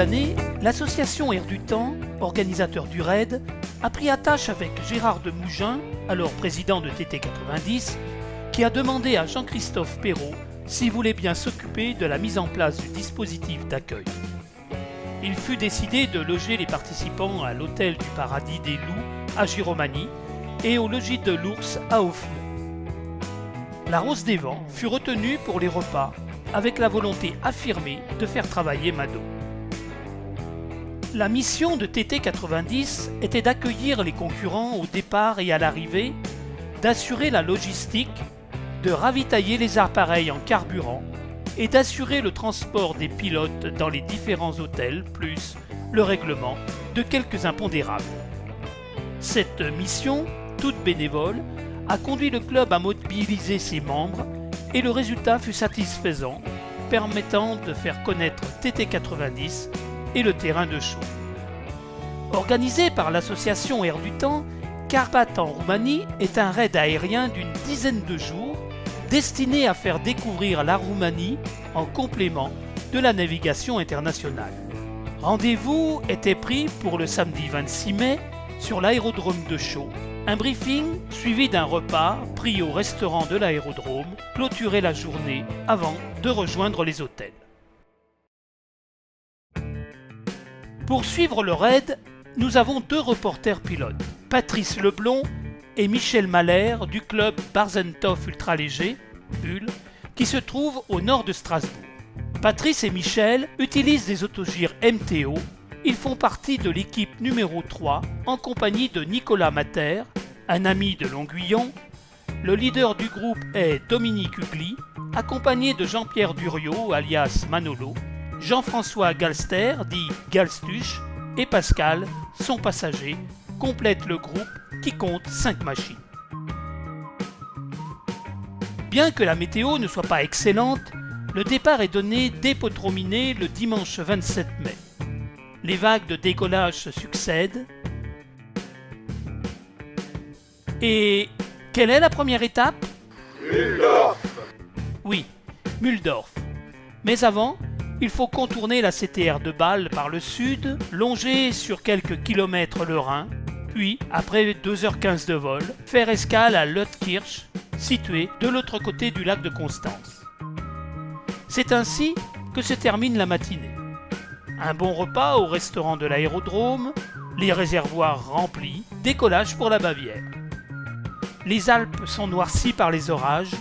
d'années, l'association Air du Temps, organisateur du raid, a pris attache avec Gérard de Mougin, alors président de TT 90, qui a demandé à Jean-Christophe Perrault s'il voulait bien s'occuper de la mise en place du dispositif d'accueil. Il fut décidé de loger les participants à l'hôtel du Paradis des Loups à Giromagny et au logis de l'Ours à Offemont. La Rose des Vents fut retenue pour les repas avec la volonté affirmée de faire travailler Mado. La mission de TT 90 était d'accueillir les concurrents au départ et à l'arrivée, d'assurer la logistique, de ravitailler les appareils en carburant et d'assurer le transport des pilotes dans les différents hôtels, plus le règlement de quelques impondérables. Cette mission, toute bénévole, a conduit le club à mobiliser ses membres et le résultat fut satisfaisant, permettant de faire connaître TT 90 et le terrain de show. Organisé par l'association Air du Temps, Carpath en Roumanie est un raid aérien d'une dizaine de jours destiné à faire découvrir la Roumanie en complément de la navigation internationale. Rendez-vous était pris pour le samedi 26 mai sur l'aérodrome de Chaux. Un briefing suivi d'un repas pris au restaurant de l'aérodrome clôturait la journée avant de rejoindre les hôtels. Pour suivre le raid, nous avons deux reporters pilotes, Patrice Leblond et Michel Mahler du club Barzentov Ultraléger, BUL, qui se trouve au nord de Strasbourg. Patrice et Michel utilisent des autogires MTO. Ils font partie de l'équipe numéro 3 en compagnie de Nicolas Mater, un ami de Longuillon. Le leader du groupe est Dominique Hugli, accompagné de Jean-Pierre Duriot alias Manolo, Jean-François Galster dit Galstuche et Pascal, son passager, complètent le groupe qui compte 5 machines. Bien que la météo ne soit pas excellente, le départ est donné dès Potrominé le dimanche 27 mai. Les vagues de décollage se succèdent. Et quelle est la première étape? Mulhdorf. Oui, Mulhdorf. Mais avant, il faut contourner la CTR de Bâle par le sud, longer sur quelques kilomètres le Rhin, puis, après 2h15 de vol, faire escale à Lötkirch, situé de l'autre côté du lac de Constance. C'est ainsi que se termine la matinée. Un bon repas au restaurant de l'aérodrome, les réservoirs remplis, décollage pour la Bavière. Les Alpes sont noircies par les orages,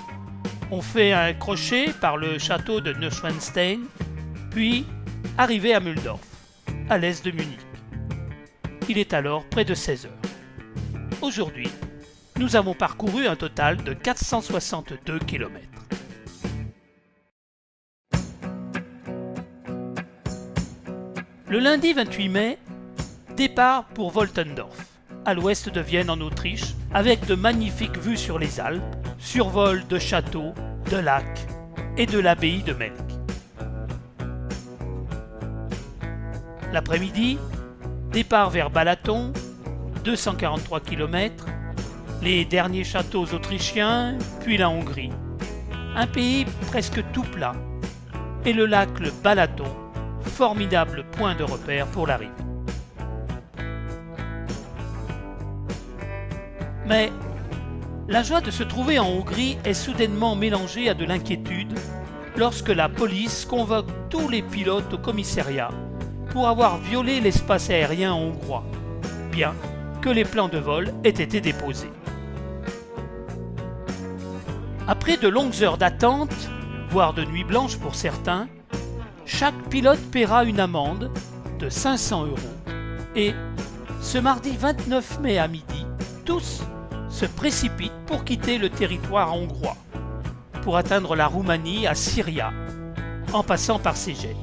on fait un crochet par le château de Neuschwanstein, puis arrivé à Mulhdorf, à l'est de Munich. Il est alors près de 16 heures. Aujourd'hui, nous avons parcouru un total de 462 km. Le lundi 28 mai, départ pour Woltendorf, à l'ouest de Vienne en Autriche, avec de magnifiques vues sur les Alpes, survol de châteaux, de lacs et de l'abbaye de Melk. L'après-midi, départ vers Balaton, 243 km, les derniers châteaux autrichiens, puis la Hongrie. Un pays presque tout plat, et le lac le Balaton, formidable point de repère pour la rive. Mais la joie de se trouver en Hongrie est soudainement mélangée à de l'inquiétude lorsque la police convoque tous les pilotes au commissariat pour avoir violé l'espace aérien hongrois, bien que les plans de vol aient été déposés. Après de longues heures d'attente, voire de nuit blanche pour certains, chaque pilote paiera une amende de 500 € et, ce mardi 29 mai à midi, tous se précipitent pour quitter le territoire hongrois, pour atteindre la Roumanie à Siria, en passant par Szeged,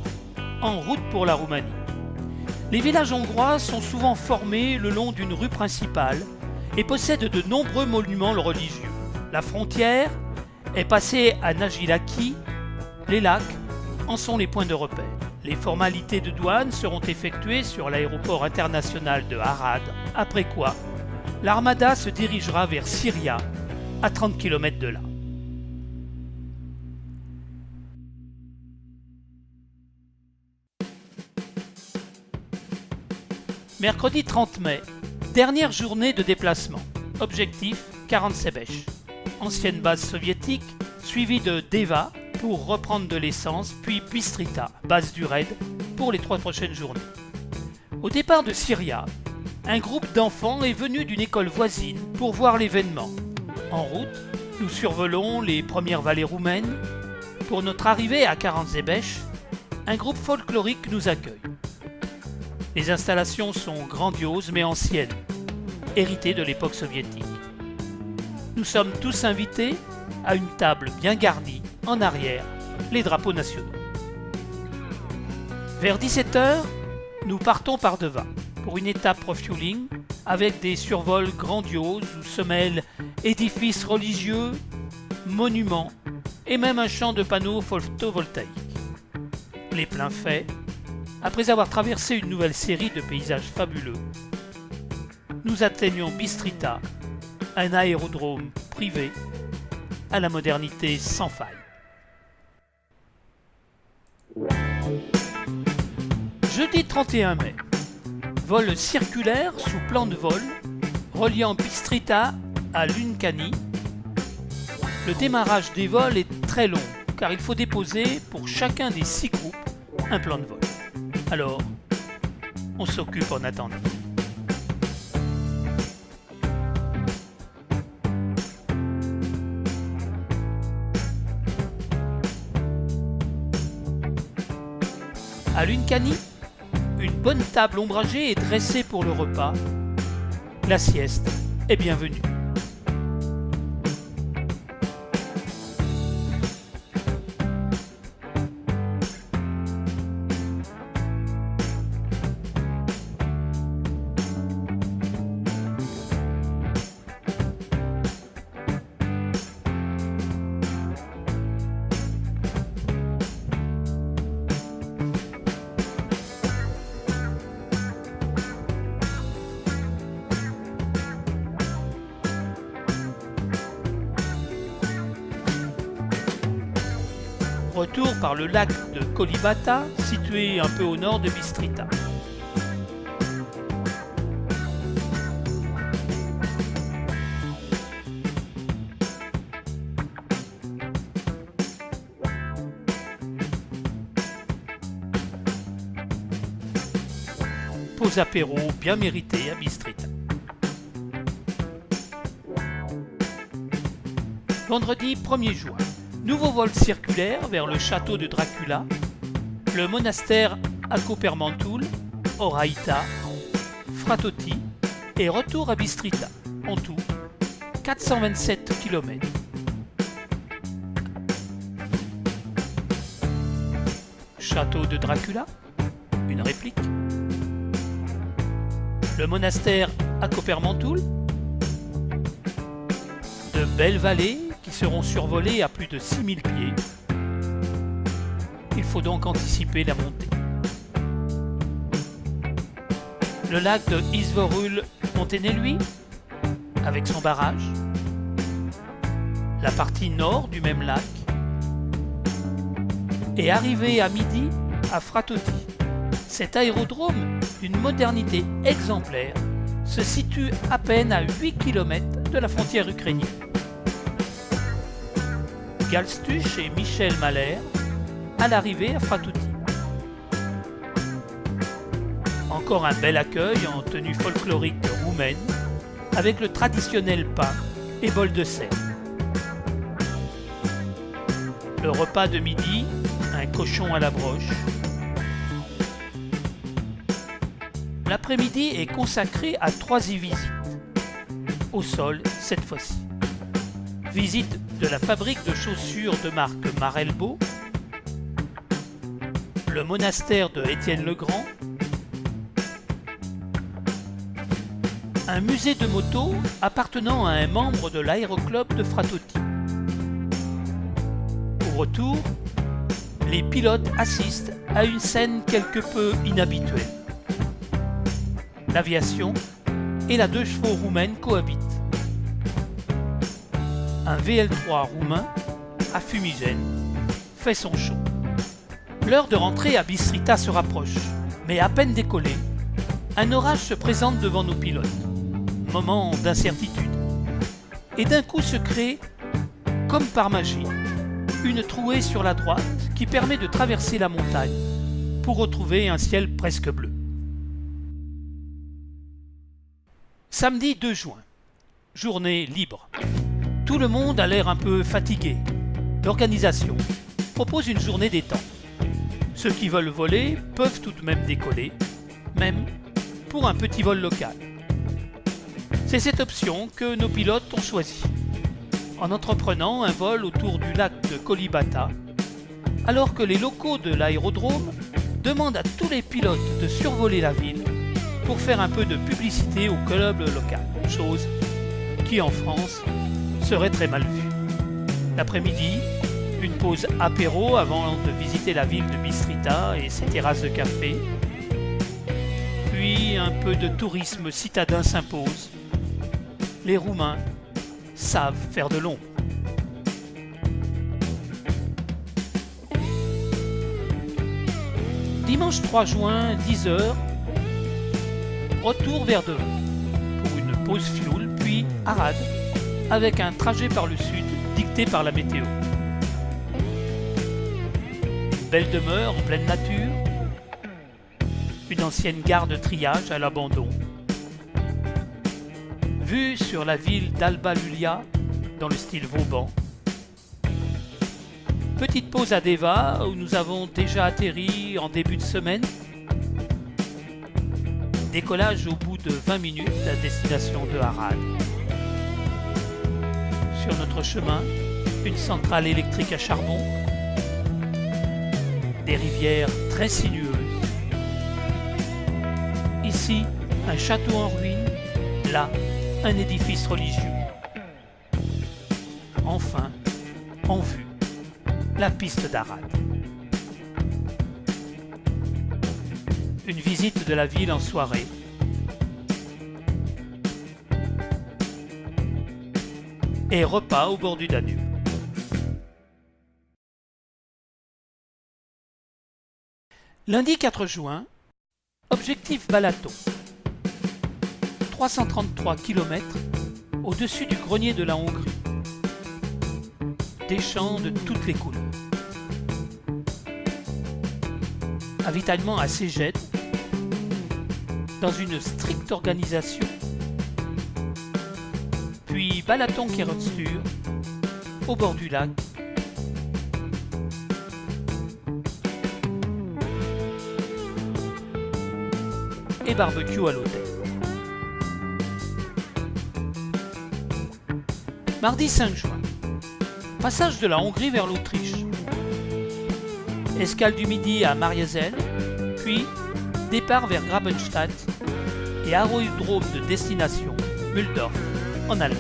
en route pour la Roumanie. Les villages hongrois sont souvent formés le long d'une rue principale et possèdent de nombreux monuments religieux. La frontière est passée à Nagylaki, les lacs en sont les points de repère. Les formalités de douane seront effectuées sur l'aéroport international de Arad, après quoi l'armada se dirigera vers Siria, à 30 km de là. Mercredi 30 mai, dernière journée de déplacement. Objectif 40 Sebech. Ancienne base soviétique, suivie de Deva pour reprendre de l'essence, puis Bistrita, base du raid, pour les 3 prochaines journées. Au départ de Syria, un groupe d'enfants est venu d'une école voisine pour voir l'événement. En route, nous survolons les premières vallées roumaines. Pour notre arrivée à 40 Sebech, un groupe folklorique nous accueille. Les installations sont grandioses mais anciennes, héritées de l'époque soviétique. Nous sommes tous invités à une table bien garnie, en arrière, les drapeaux nationaux. Vers 17h, nous partons par Deva pour une étape refueling avec des survols grandioses où se mêlent édifices religieux, monuments et même un champ de panneaux photovoltaïques. Les pleins faits, après avoir traversé une nouvelle série de paysages fabuleux, nous atteignons Bistrita, un aérodrome privé à la modernité sans faille. Jeudi 31 mai, vol circulaire sous plan de vol reliant Bistrita à Lunkani. Le démarrage des vols est très long car il faut déposer pour chacun des 6 groupes un plan de vol. Alors, on s'occupe en attendant. À Lunkani, une bonne table ombragée est dressée pour le repas. La sieste est bienvenue. Retour par le lac de Kolibata, situé un peu au nord de Bistrita. Pause apéro bien méritée à Bistrita. Vendredi 1er juin. Nouveau vol circulaire vers le château de Dracula, le monastère à Kopermantul, Oraïta, Fratoti et retour à Bistrita. En tout, 427 km. Château de Dracula, une réplique. Le monastère à Kopermantul, de belles vallées qui seront survolées à plus de 6000 pieds. Il faut donc anticiper la montée. Le lac de Izvorul Monténélui, avec son barrage. La partie nord du même lac. Et arrivé à midi à Fratoti. Cet aérodrome, d'une modernité exemplaire, se situe à peine à 8 km de la frontière ukrainienne. Galstuch et Michel Mahler à l'arrivée à Fratoti. Encore un bel accueil en tenue folklorique roumaine, avec le traditionnel pain et bol de sel. Le repas de midi, un cochon à la broche. L'après-midi est consacré à 3 visites, au sol cette fois-ci. Visite de la fabrique de chaussures de marque Marelbo, le monastère de Étienne le Grand, un musée de moto appartenant à un membre de l'aéroclub de Fratoti. Au retour, les pilotes assistent à une scène quelque peu inhabituelle. L'aviation et la 2 chevaux roumaine cohabitent. Un VL3 roumain à fumigène fait son show. L'heure de rentrer à Bistrita se rapproche, mais à peine décollé, Un orage se présente devant nos pilotes. Moment d'incertitude. Et d'un coup se crée, comme par magie, une trouée sur la droite qui permet de traverser la montagne pour retrouver un ciel presque bleu. Samedi 2 juin, journée libre. Tout le monde a l'air un peu fatigué. L'organisation propose une journée détente. Ceux qui veulent voler peuvent tout de même décoller, même pour un petit vol local. C'est cette option que nos pilotes ont choisie, en entreprenant un vol autour du lac de Kolibata, alors que les locaux de l'aérodrome demandent à tous les pilotes de survoler la ville pour faire un peu de publicité au club local, chose qui en France serait très mal vue. L'après-midi, une pause apéro avant de visiter la ville de Bistrița et ses terrasses de café. Puis un peu de tourisme citadin s'impose. Les Roumains savent faire de l'ombre. Dimanche 3 juin, 10h, retour vers Devon pour une pause fioul, puis Arad, avec un trajet par le sud dicté par la météo. Une belle demeure en pleine nature, une ancienne gare de triage à l'abandon, vue sur la ville d'Alba Iulia dans le style Vauban. Petite pause à Deva où nous avons déjà atterri en début de semaine. Décollage au bout de 20 minutes à destination de Arad. Sur notre chemin, une centrale électrique à charbon, des rivières très sinueuses. Ici, un château en ruine, là, un édifice religieux. Enfin, en vue, la piste d'Arad. Une visite de la ville en soirée. Et repas au bord du Danube. Lundi 4 juin, objectif Balaton. 333 km au-dessus du grenier de la Hongrie. Des champs de toutes les couleurs. Avitaillement à Szeged, dans une stricte organisation. Puis Balaton-Kérostur, au bord du lac. Et barbecue à l'hôtel. Mardi 5 juin. Passage de la Hongrie vers l'Autriche. Escale du midi à Mariazell, puis départ vers Grabenstadt et aérodrome de destination Mühldorf en Allemagne.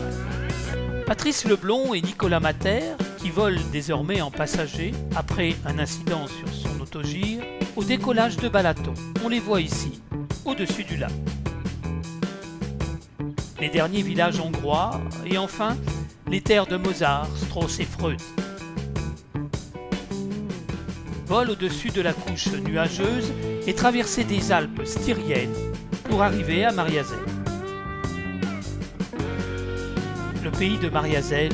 Patrice Leblond et Nicolas Mater, qui volent désormais en passager après un incident sur son autogire, au décollage de Balaton. On les voit ici, au-dessus du lac. Les derniers villages hongrois et enfin les terres de Mozart, Strauss et Freud. Vol au-dessus de la couche nuageuse et traversée des Alpes styriennes pour arriver à Mariazell. Le pays de Mariazell,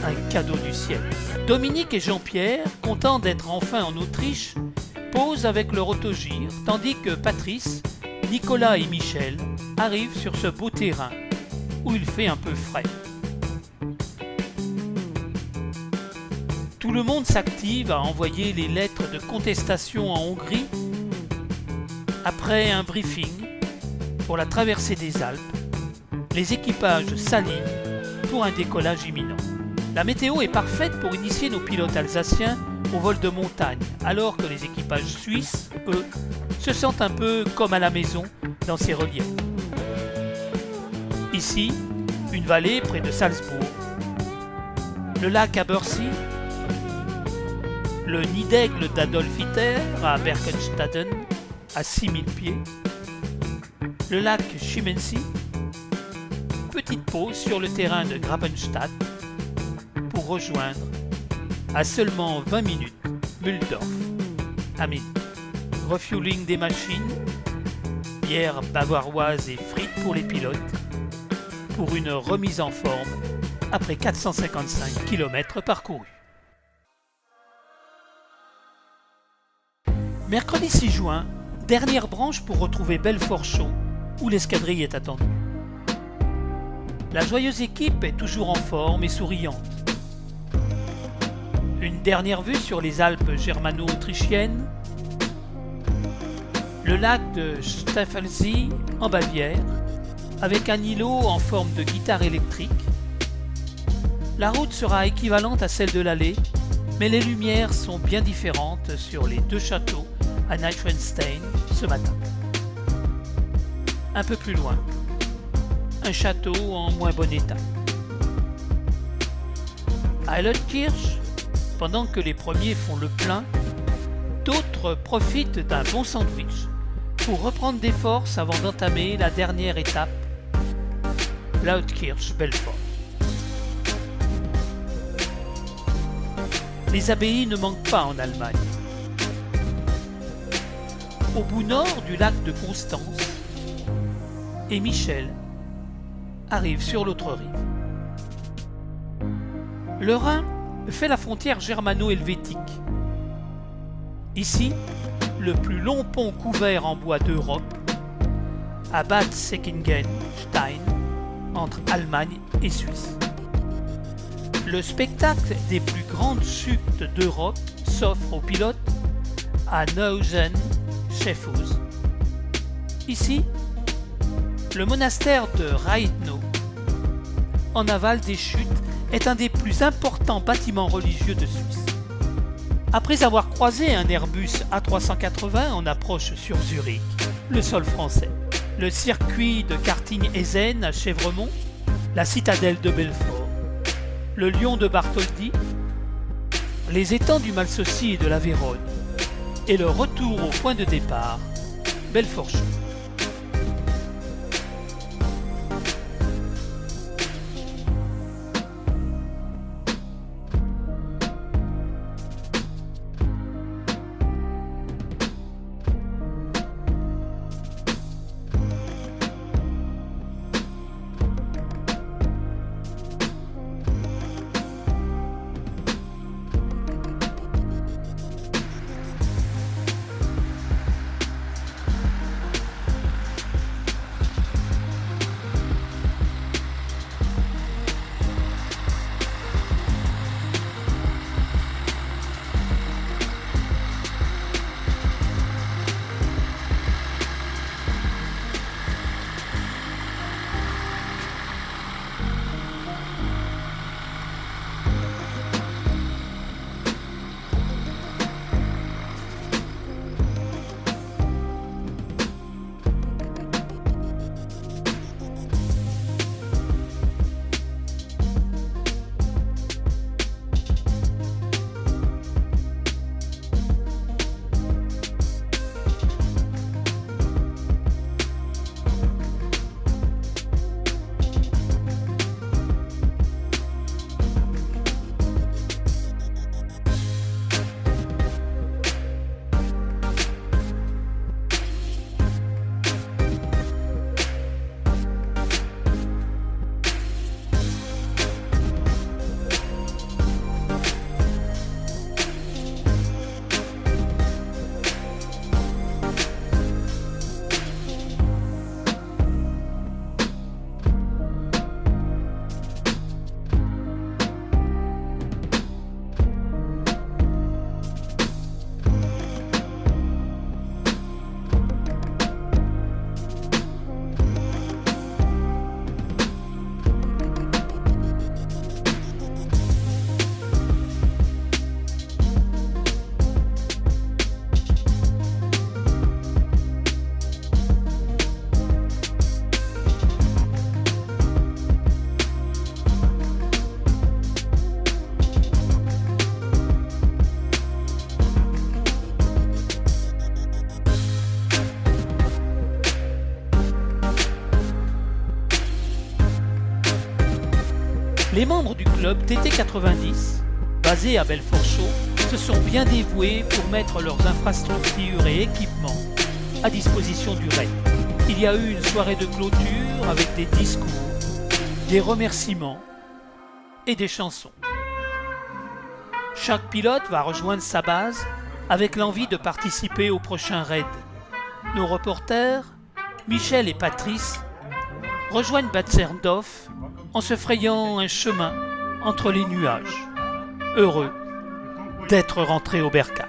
un cadeau du ciel. Dominique et Jean-Pierre, contents d'être enfin en Autriche, posent avec leur autogire, tandis que Patrice, Nicolas et Michel arrivent sur ce beau terrain où il fait un peu frais. Tout le monde s'active à envoyer les lettres de contestation en Hongrie après un briefing pour la traversée des Alpes. Les équipages s'alignent pour un décollage imminent. La météo est parfaite pour initier nos pilotes alsaciens au vol de montagne, alors que les équipages suisses, eux, se sentent un peu comme à la maison dans ces reliefs. Ici, une vallée près de Salzbourg, le lac à Börsi, le nid d'aigle d'Adolf Hitler à Berchtesgaden, à 6000 pieds, le lac Chiemensee, petite pause sur le terrain de Grabenstadt pour rejoindre, à seulement 20 minutes, Mühldorf, à midi. Refueling des machines, bière bavaroise et frites pour les pilotes, pour une remise en forme après 455 km parcourus. Mercredi 6 juin, dernière branche pour retrouver Belfort Chaud, où l'escadrille est attendue. La joyeuse équipe est toujours en forme et souriante. Une dernière vue sur les Alpes germano-autrichiennes, le lac de Staffelsee en Bavière, avec un îlot en forme de guitare électrique. La route sera équivalente à celle de l'allée, mais les lumières sont bien différentes sur les deux châteaux à Neuschwanstein ce matin. Un peu plus loin, un château en moins bon état. À Leutkirch, pendant que les premiers font le plein, d'autres profitent d'un bon sandwich pour reprendre des forces avant d'entamer la dernière étape, Leutkirch-Belfort. Les abbayes ne manquent pas en Allemagne. Au bout nord du lac de Constance, et Michel arrive sur l'autre rive. Le Rhin fait la frontière germano-helvétique. Ici, le plus long pont couvert en bois d'Europe, à Bad Säckingen-Stein, entre Allemagne et Suisse. Le spectacle des plus grandes chutes d'Europe s'offre aux pilotes à Neuzen-Schäfhausen. Ici, le monastère de Reitnow, en aval des chutes, est un des plus importants bâtiments religieux de Suisse. Après avoir croisé un Airbus A380 en approche sur Zurich, le sol français, le circuit de karting-Essen à Chèvremont, la citadelle de Belfort, le lion de Bartholdi, les étangs du Malsaucy et de la Véronne, et le retour au point de départ, Belfort Chaud. Les membres du club TT90, basés à Belfort Chaud, se sont bien dévoués pour mettre leurs infrastructures et équipements à disposition du raid. il y a eu une soirée de clôture avec des discours, des remerciements et des chansons. Chaque pilote va rejoindre sa base avec l'envie de participer au prochain raid. Nos reporters, Michel et Patrice, rejoignent Bad Serndorf en se frayant un chemin entre les nuages, heureux d'être rentrés au bercail.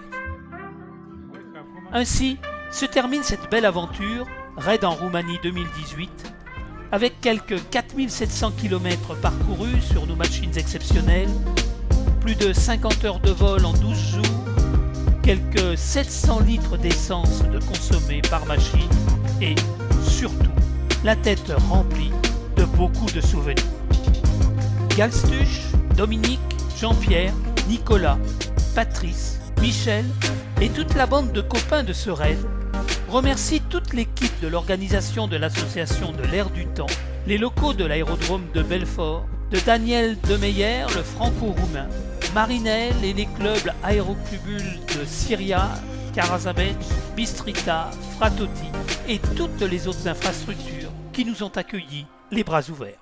Ainsi se termine cette belle aventure, raid en Roumanie 2018, avec quelques 4700 km parcourus sur nos machines exceptionnelles, plus de 50 heures de vol en 12 jours, quelques 700 litres d'essence de consommés par machine et, surtout, la tête remplie de beaucoup de souvenirs. Galstuch, Dominique, Jean-Pierre, Nicolas, Patrice, Michel et toute la bande de copains de ce raid remercient toute l'équipe de l'organisation de l'association de l'Air du Temps, les locaux de l'aérodrome de Belfort, de Daniel Demeyer, le franco-roumain, Marinel et les clubs aéroclubules de Syria, Karazabech, Bistrita, Fratoti et toutes les autres infrastructures qui nous ont accueillis les bras ouverts.